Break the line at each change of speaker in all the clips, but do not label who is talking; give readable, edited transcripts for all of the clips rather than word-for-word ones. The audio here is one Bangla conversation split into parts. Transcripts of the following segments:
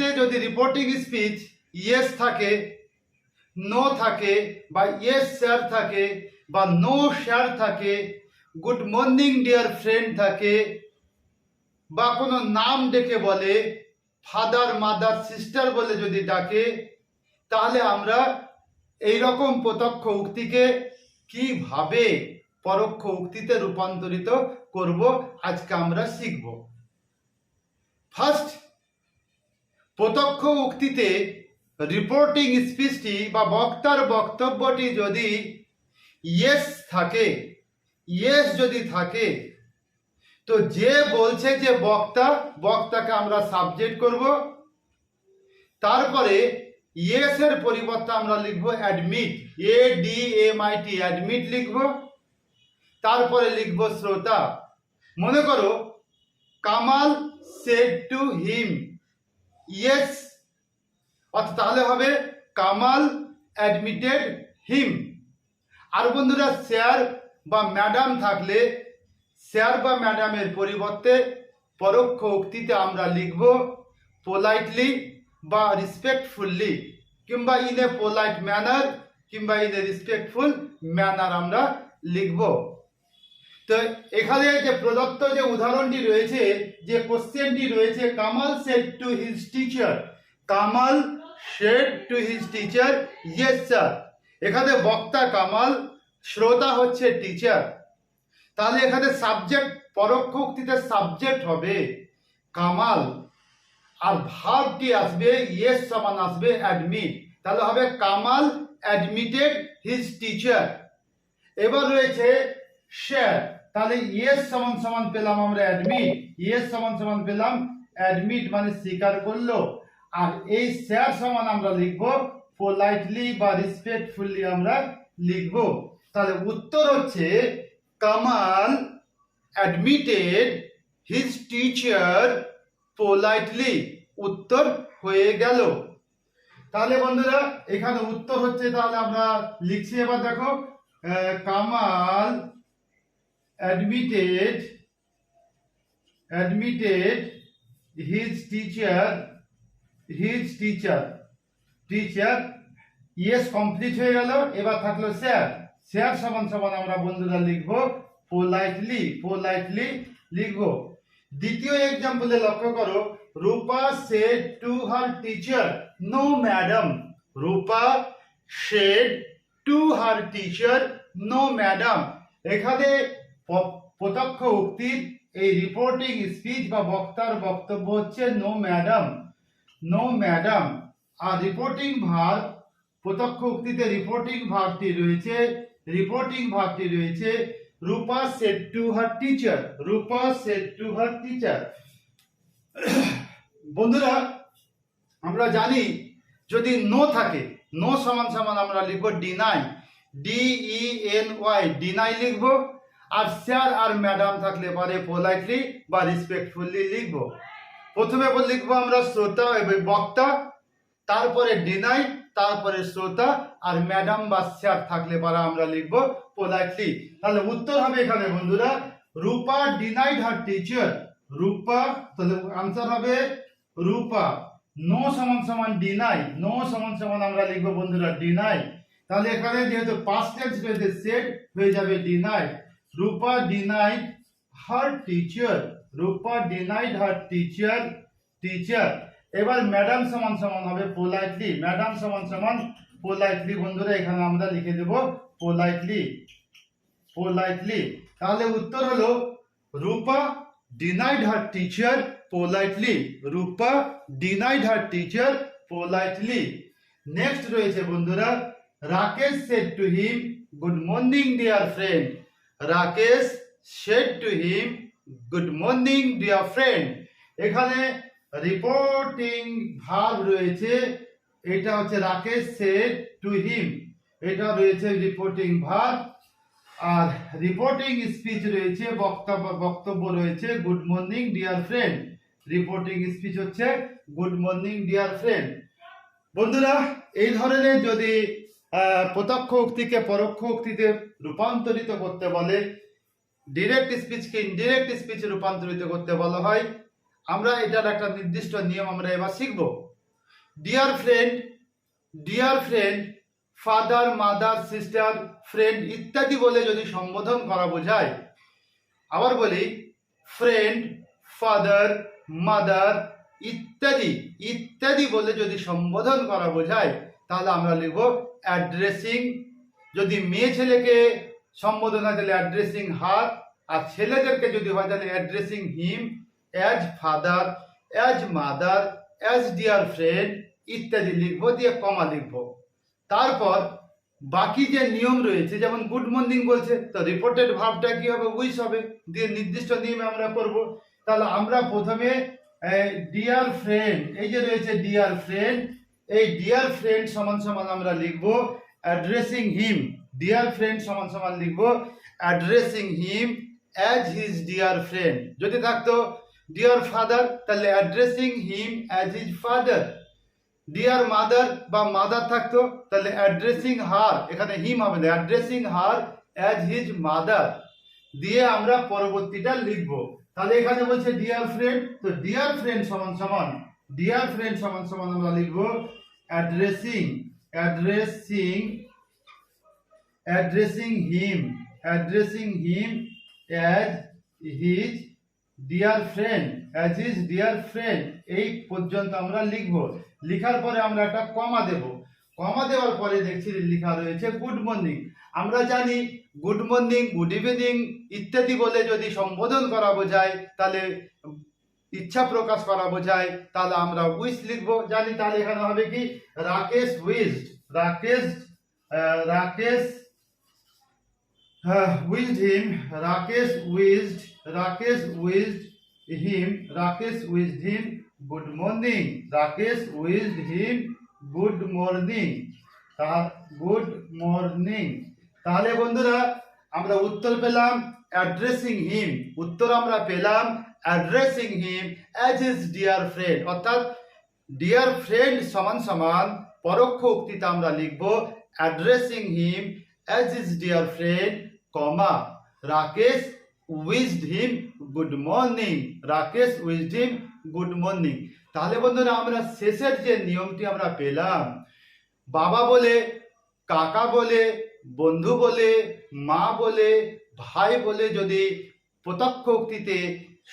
উক্তিতে যদি রিপোর্টিং স্পিচ ইয়েস থাকে, নো থাকে, বা ইয়েস স্যার থাকে, বা নো স্যার থাকে, গুড মর্নিং ডিয়ার ফ্রেন্ড থাকে, বা কোনো নাম ডেকে বলে, ফাদার মাদার সিস্টার বলে যদি ডাকে, তাহলে আমরা এই রকম প্রত্যক্ষ উক্তিকে কিভাবে পরোক্ষ উক্তিতে রূপান্তরিত করব আজকে আমরা শিখব। ফার্স্ট, প্রত্যক্ষ উক্তিতে রিপোর্টিং স্পিচটি বা বক্তার বক্তব্যটি যদি ইয়েস থাকে, ইয়েস যদি থাকে, তো যে বলছে যে বক্তাকে আমরা সাবজেক্ট করব, তারপরে ইয়েস এর পরিবর্তে আমরা লিখব অ্যাডমিট, ADMIT, অ্যাডমিট লিখব, তারপরে লিখব শ্রোতা। মনে করো Kamal shed to him yes, অর্থাৎ তাহলে হবে কামাল অ্যাডমিটেড হিম। আর বন্ধুরা স্যার বা ম্যাডাম থাকলে স্যার বা ম্যাডামের পরিবর্তে পরোক্ষ উক্তিতে আমরা লিখব পোলাইটলি বা রেসপেক্টফুলি, কিংবা ইন এ পোলাইট ম্যানার, কিংবা ইন এ রেসপেক্টফুল ম্যানার আমরা লিখব। তো এখানে যে প্রদত্ত যে উদাহরণটি রয়েছে, যে কোশ্চেনটি রয়েছে, Kamal said to his teacher, Kamal said to his teacher yes sir. এখানে বক্তা কামাল, শ্রোতা হচ্ছে টিচার। তাহলে এখানে সাবজেক্ট, পরোক্ষ উক্তিতে সাবজেক্ট হবে কামাল, আর ভার্বটি আসবে ইয়েস সমান আসবে অ্যাডমিট, তাহলে হবে কামাল অ্যাডমিটেড হিজ টিচার। এবার রয়েছে স্যার, তাহলে ইয়েস সমান সমান পেলাম আমরা অ্যাডমিট, ইয়েস সমান সমান পেলাম অ্যাডমিট মানে স্বীকার করলো। আর এই স্যার সমান আমরা লিখব পোলাইটলি বা রেসপেক্টফুলি আমরা লিখব। তাহলে উত্তর হচ্ছে Kamal admitted his teacher politely, উত্তর হয়ে গেল। তাহলে বন্ধুরা এখানে উত্তর হচ্ছে, তাহলে আমরা লিখছি, এবার দেখো Kamal admitted his teacher yes complete হয়ে গেল। এবার থাকলো স্যার, স্যার সমান সমান আমরা বন্ধুরা লিখব পোলাইটলি লিখব। দ্বিতীয় এক্সাম্পলে লক্ষ্য করো, Rupa said to her teacher no madam, Rupa said to her teacher no madam. এখানে প্রত্যক্ষ উক্তির এই রিপোর্টিং স্পিচ বা বক্তার বক্তব্য হচ্ছে নো ম্যাডাম, নো ম্যাডাম। আর রিপোর্টিং ভার্ব, প্রত্যক্ষ উক্তিতে রিপোর্টিং ভার্বটি রয়েছে Rupa said to her teacher, Rupa said to her teacher. বন্ধুরা আমরা জানি যদি নো থাকে, নো সমান সমান আমরা লিখব ডিনাই, DENY, ডিনাই লিখব। আর স্যার আর ম্যাডাম থাকলে পরে পোলাইটলি বা রেসপেক্টফুলি লিখব। প্রথমে লিখব আমরা শ্রোতা এবং বক্তা, তারপরে ডিনাই, তারপরে শ্রোতা, আর ম্যাডাম বা স্যার থাকলে পরে আমরা লিখব পোলাইটলি। তাহলে উত্তর হবে এখানে বন্ধুরা রূপা ডিনাইড হার টিচার, রূপা, তাহলে आंसर হবে রূপা। নো সমান সমান ডিনাই, নো সমান সমান আমরা লিখব বন্ধুরা ডিনাই। তাহলে এখানে যেহেতু পাস্ট টেন্স রয়েছে সেড হয়ে যাবে ডিনাই। রূপা ডিনাইড হার টিচার, রূপা ডিনাইড হার টিচার। এবার ম্যাডাম সমান সমান হবে পোলাইটলি, ম্যাডাম সমান সমান পোলাইটলি বন্ধুরা এখানে আমরা লিখে দেব পোলাইটলি। তাহলে উত্তর হলো Rupa denied her teacher politely, Rupa denied her teacher politely. Next রয়েছে বন্ধুরা, Rakesh said to him good morning dear friend, Rakesh said to him good morning dear friend. এখানে রিপোর্টিং ভার্ব রয়েছে, এটা হচ্ছে রাকেশ সেড টু হিম, এটা রয়েছে রিপোর্টিং ভার্ব। আর রিপোর্টিং স্পিচ রয়েছে, বক্তব্য রয়েছে good morning dear friend, reporting speech হচ্ছে গুড মর্নিং ডিয়ার ফ্রেন্ড। বন্ধুরা এই ধরনের যদি প্রত্যক্ষ উক্তিকে পরোক্ষ উক্তিতে রূপান্তরিত করতে বলে, ডিরেক্ট স্পিচকে ইনডিরেক্ট স্পিচে রূপান্তরিত করতে বলা হয়, আমরা এটার একটা নির্দিষ্ট নিয়ম আমরা এবার শিখব। Dear friend, father, mother, sister, friend ইত্যাদি বলে যদি সম্বোধন করা বোঝায়, আবার বলি ফ্রেন্ড, ফাদার, মাদার ইত্যাদি ইত্যাদি বলে যদি সম্বোধন করা বোঝায়, তাহলে আমরা লিখব অ্যাড্রেসিং। যদি মেয়ে ছেলেকে সম্বোধন হয় তাহলে অ্যাড্রেসিং হার, আর ছেলেদেরকে যদি হয় তাহলে addressing him as father, as mother, as dear friend ইত্যাদি লিখবো, দিয়ে কমা লিখবো। তারপর বাকি যে নিয়ম রয়েছে, যেমন গুড মর্নিং বলছে, তো রিপোর্টেড ভার্বটা কি হবে? উইশ হবে, দিয়ে নির্দিষ্ট নিয়মে আমরা করব। তাহলে আমরা প্রথমে ডিয়ার ফ্রেন্ড, এই যে রয়েছে ডিয়ার ফ্রেন্ড, এই ডিয়ার ফ্রেন্ড সমান সমান আমরা লিখবো অ্যাড্রেসিং হিম। ডিয়ার ফ্রেন্ড সমান সমান লিখবো addressing him as his dear friend. যদি থাকতো ডিয়ার ফাদার তাহলে addressing him as his father. Deer mother বা মাদার থাকতো তাহলে অ্যাড্রেসিং হার, এখানে হিম হবে না, অ্যাড্রেসিং হার অ্যাজ হিজ মাদার, দিয়ে আমরা পরবর্তীটা লিখবো। তাহলে এখানে বলছে ডিয়ার ফ্রেন্ড, তো ডিয়ার ফ্রেন্ড সমান সমান আমরা লিখবো addressing him as his dear friend, এই পর্যন্ত আমরা লিখবো। লিখার পরে আমরা একটা কমা দেব। কমা দেওয়ার পরে দেখছি লেখা রয়েছে গুড মর্নিং। আমরা জানি গুড মর্নিং, গুড ইভিনিং ইত্যাদি বলে যদি সম্বোধন করা বোঝায়, তাহলে ইচ্ছা প্রকাশ করা বোঝায়, তাহলে আমরা উইশ লিখবো, জানি। তাহলে এখানে হবে কি Rakesh wished, wished him, Rakesh wished him good morning, good morning. তাহলে বন্ধুরা আমরা উত্তর পেলাম অ্যাড্রেসিং হিম, উত্তর আমরা পেলাম addressing him as his dear friend, অর্থাৎ ডিয়ার ফ্রেন্ড সমান সমান পরোক্ষ উক্তিতে আমরা লিখব addressing him as his dear friend, comma Rakesh wished him good morning. তাহলে বন্ধুরা আমরা শেষের যে নিয়মটি আমরা পেলাম, বাবা বলে, কাকা বলে, বন্ধু বলে, মা বলে, ভাই বলে যদি প্রত্যক্ষ উক্তিতে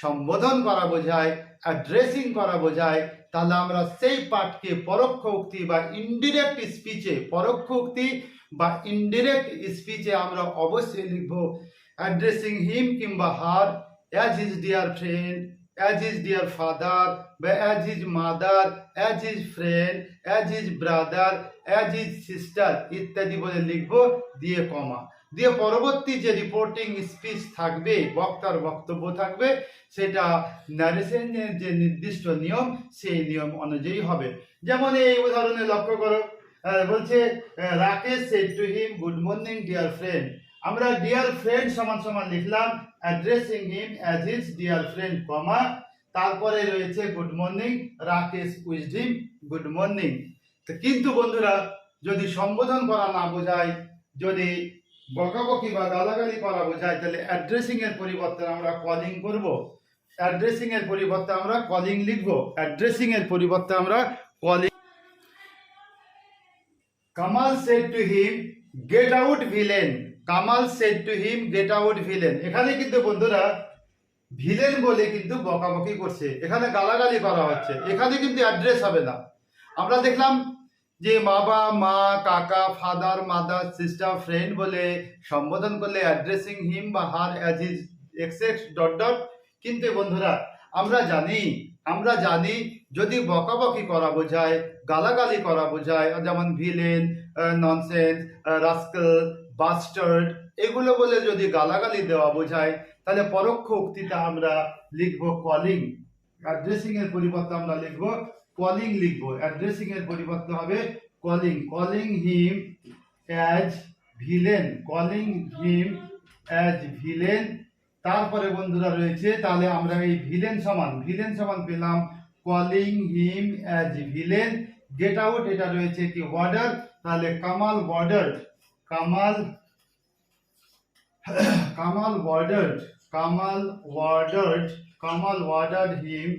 সম্বোধন করা বোঝায়, অ্যাড্রেসিং করা বোঝায়, তাহলে আমরা সেই পাঠকে পরোক্ষ উক্তি বা ইনডিরেক্ট স্পিচে, পরোক্ষ উক্তি বা ইনডিরেক্ট স্পিচে আমরা অবশ্যই লিখব অ্যাড্রেসিং হিম কিংবা her as his dear friend, as his dear father, বা as his mother, as his friend, as his brother, as his sister ইত্যাদি বলে লিখব, দিয়ে কমা, দিয়ে পরবর্তী যে রিপোর্টিং স্পিচ থাকবে, বক্তার বক্তব্য থাকবে, সেটা ন্যারেশনের যে নির্দিষ্ট নিয়ম সেই নিয়ম অনুযায়ী হবে। যেমন এই উদাহরণে লক্ষ্য করো, বলছে Rakesh said to him good morning dear friend. আমরা ডিয়ার ফ্রেন্ড সমান সমান লিখলাম addressing him as his dear friend, comma, তারপরে রয়েছে good morning, Rakesh wished him good morning. কিন্তু বন্ধুরা যদি সম্বোধন করা না বোঝায়, যদি বকাবকি বা গালাগালি করা বোঝায়, তাহলে অ্যাড্রেসিং এর পরিবর্তে আমরা কলিং করব, অ্যাড্রেসিং এর পরিবর্তে আমরা কলিং লিখব, অ্যাড্রেসিং এর পরিবর্তে আমরা calling. Kamal shed to him get out villain, Kamal shed to him get out villain. এখানে কিন্তু বন্ধুরা ভিলেন বলে কিন্তু বকাবকি করছে, এখানে গালাগালি করা হচ্ছে, এখানে কিন্তু অ্যাড্রেস হবে না। আমরা দেখলাম যে বাবা, মা, কাকা, ফাদার, মাদার, সিস্টার, ফ্রেন্ড বলে সম্বোধন করলে অ্যাড্রেসিং হিম বা হার as his exact dot dot. কিন্তু বন্ধুরা আমরা জানি যদি বকাবকি করা বোঝায়, গালাগালি করা বোঝায়, যেমন ভিলেন, ননসেন্স, রাস্কেল, বাস্টার্ড এগুলো বলে যদি গালাগালি দেওয়া বোঝায়, তাহলে পরোক্ষ উক্তিতে আমরা লিখব কলিং, অ্যাড্রেসিং এর পরিবর্তে আমরা লিখব কলিং লিখব, অ্যাড্রেসিং এর পরিবর্তে হবে calling, calling him as villain, calling him as villain. তারপরে বন্ধুরা রয়েছে, তাহলে আমরা এই ভিলেন সমান পেলাম calling him as villain. Get out এটা রয়েছে কি ওয়ার্ডার, তাহলে কামাল ওয়ার্ডার্ড, কামাল ওয়ার্ডার্ড হিম